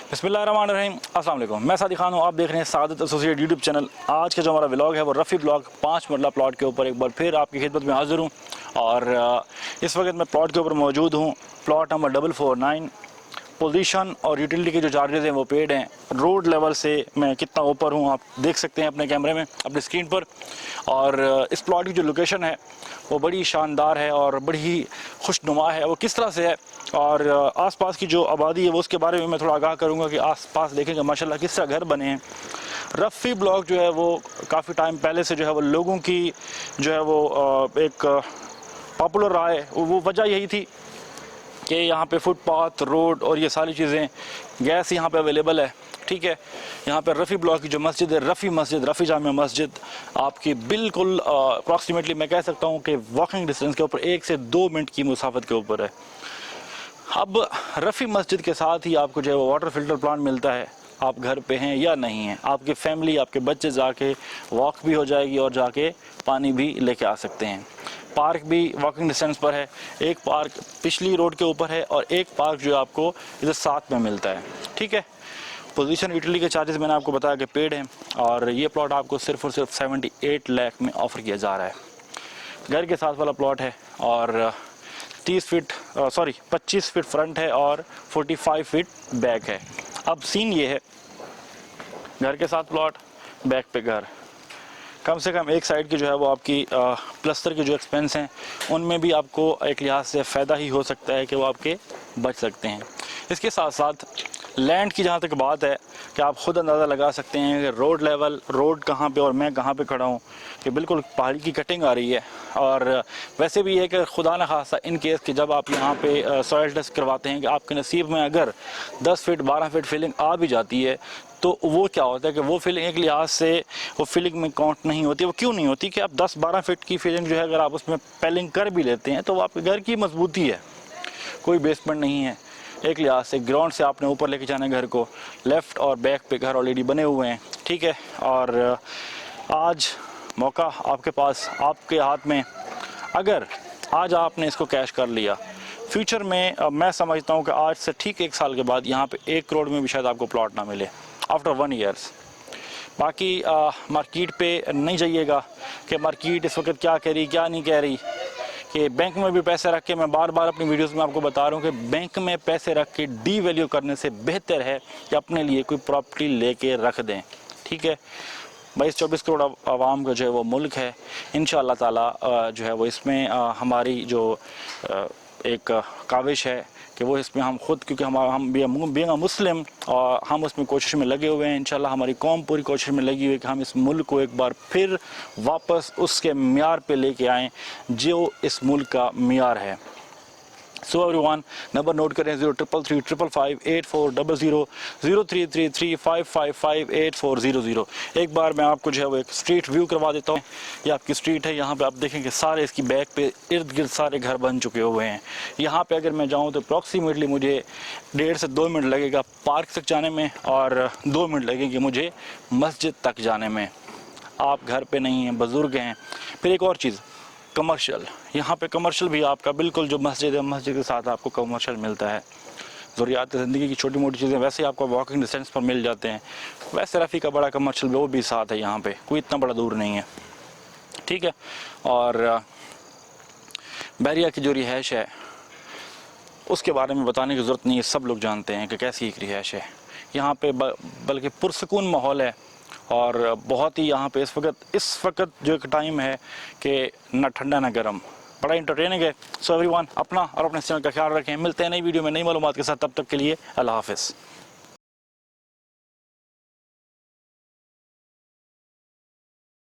बिस्मिल्लाहिर्रहमानिर्रहीम, अस्सलाम वालेकुम। मैं सादिक खान हूँ, आप देख रहे हैं सादत एसोसिएट यूट्यूब चैनल। आज का जो हमारा व्लॉग है वो रफ़ी ब्लॉग 5 मरला प्लॉट के ऊपर एक बार फिर आपकी खिदमत में हाज़िर हूँ। और इस वक्त मैं प्लॉट के ऊपर मौजूद हूँ। Plot number 449। पोजीशन और यूटिलिटी के जो चार्जेस हैं वो पेड हैं। रोड लेवल से मैं कितना ऊपर हूँ आप देख सकते हैं अपने कैमरे में, अपनी स्क्रीन पर। और इस प्लॉट की जो लोकेशन है वो बड़ी शानदार है और बड़ी ही खुशनुमा है। वो किस तरह से है और आसपास की जो आबादी है वो उसके बारे में मैं थोड़ा आगाह करूँगा कि आसपास देखेंगे माशाल्लाह किस तरह घर बने हैं। रफ़ी ब्लॉग जो है वो काफ़ी टाइम पहले से जो है वो लोगों की जो है वो एक पॉपुलर रहा है। वो वजह यही थी कि यहाँ पे फुटपाथ, रोड और ये सारी चीज़ें, गैस यहाँ पे अवेलेबल है। ठीक है, यहाँ पे रफ़ी ब्लॉक की जो मस्जिद है, रफ़ी जामिया मस्जिद, आपकी बिल्कुल अप्रॉक्सीमेटली मैं कह सकता हूँ कि वॉकिंग डिस्टेंस के ऊपर 1 से 2 मिनट की मुसाफत के ऊपर है। अब रफ़ी मस्जिद के साथ ही आपको जो है वो वाटर फिल्टर प्लांट मिलता है। आप घर पे हैं या नहीं हैं, आपकी फैमिली, आपके बच्चे जाके वॉक भी हो जाएगी और जाके पानी भी लेके आ सकते हैं। पार्क भी वॉकिंग डिस्टेंस पर है। एक पार्क पिछली रोड के ऊपर है और एक पार्क जो आपको इधर साथ में मिलता है। ठीक है, पोजीशन यूटिलिटी के चार्जेस मैंने आपको बताया कि पेड हैं और ये प्लॉट आपको सिर्फ और सिर्फ 78 लाख में ऑफ़र किया जा रहा है। घर के साथ वाला प्लॉट है और 25 फीट फ्रंट है और 45 फीट बैक है। अब सीन ये है, घर के साथ प्लॉट, बैक पे घर, कम से कम एक साइड की जो है वो आपकी प्लस्तर के जो एक्सपेंस हैं उनमें भी आपको एक लिहाज से फ़ायदा ही हो सकता है कि वो आपके बच सकते हैं। इसके साथ साथ लैंड की जहाँ तक बात है कि आप ख़ुद अंदाज़ा लगा सकते हैं कि रोड लेवल, रोड कहाँ पे और मैं कहाँ पे खड़ा हूँ, कि बिल्कुल पहाड़ी की कटिंग आ रही है। और वैसे भी है कि खुदा न खासा इन केस कि जब आप यहाँ पे सॉइल टेस्ट करवाते हैं कि आपके नसीब में अगर 10 फीट 12 फीट फिलिंग आ भी जाती है तो वो क्या होता है कि वो फीलिंग एक लिहाज से वो फीलिंग में काउंट नहीं होती। वो क्यों नहीं होती कि आप 10-12 फीट की फीलिंग जो है अगर आप उसमें पेलिंग कर भी लेते हैं तो वो आपके घर की मजबूती है, कोई बेसमेंट नहीं है। एक लिहाज से ग्राउंड से आपने ऊपर लेके जाना है घर को, लेफ़्ट और बैक पे घर ऑलरेडी बने हुए हैं। ठीक है, और आज मौका आपके पास, आपके हाथ में, अगर आज आपने इसको कैश कर लिया, फ्यूचर में मैं समझता हूँ कि आज से ठीक 1 साल के बाद यहाँ पे 1 करोड़ में भी शायद आपको प्लॉट ना मिले आफ्टर 1 ईयर्स। बाकी मार्केट पे नहीं जाइएगा कि मार्केट इस वक्त क्या कह रही क्या नहीं कह रही, कि बैंक में भी पैसे रख के, मैं बार बार अपनी वीडियोस में आपको बता रहा हूँ कि बैंक में पैसे रख के डी वैल्यू करने से बेहतर है कि अपने लिए कोई प्रॉपर्टी लेके रख दें। ठीक है, 22-24 करोड़ आवाम का जो है वो मुल्क है। इंशाअल्लाह ताला जो है वो इसमें हमारी जो एक काविश है कि वो इसमें हम खुद, क्योंकि हम बीइंग अ मुस्लिम और हम उसमें कोशिश में लगे हुए हैं। इंशाल्लाह हमारी कौम पूरी कोशिश में लगी हुई है कि हम इस मुल्क को एक बार फिर वापस उसके मियार पे लेके आएँ जो इस मुल्क का मियार है। सो एवरीवन, नंबर नोट करें 0333558400 033355558400। एक बार मैं आपको जो है वो एक स्ट्रीट व्यू करवा देता हूँ। ये आपकी स्ट्रीट है, यहाँ पे आप देखेंगे सारे इसकी बैक पे इर्द गिर्द सारे घर बन चुके हुए हैं। यहाँ पे अगर मैं जाऊँ तो अप्रॉक्सीमेटली मुझे 1.5 से 2 मिनट लगेगा पार्क तक जाने में और 2 मिनट लगेंगे मुझे मस्जिद तक जाने में। आप घर पे नहीं हैं, बुज़ुर्ग हैं। फिर एक और चीज़, कमर्शियल, यहाँ पे कमर्शियल भी आपका बिल्कुल जो मस्जिद है, मस्जिद के साथ आपको कमर्शियल मिलता है। ज़रूरियात ज़िंदगी की छोटी मोटी चीज़ें वैसे ही आपको वॉकिंग डिस्टेंस पर मिल जाते हैं। वैसे रफ़ी का बड़ा कमर्शियल वो भी साथ है, यहाँ पे कोई इतना बड़ा दूर नहीं है। ठीक है, और बहरिया की जो रिहाइश है उसके बारे में बताने की ज़रूरत नहीं है, सब लोग जानते हैं कि कैसी एक रिहाइश है यहाँ पे, बल्कि पुरसकून माहौल है। और बहुत ही यहाँ पे इस वक्त जो एक टाइम है कि ना ठंडा ना गर्म, बड़ा इंटरटेनिंग है। सो एवरीवन, अपना और अपने चैनल का ख्याल रखें। मिलते हैं नई वीडियो में नई मालूमात के साथ, तब तक के लिए अल्लाह हाफ़िज़।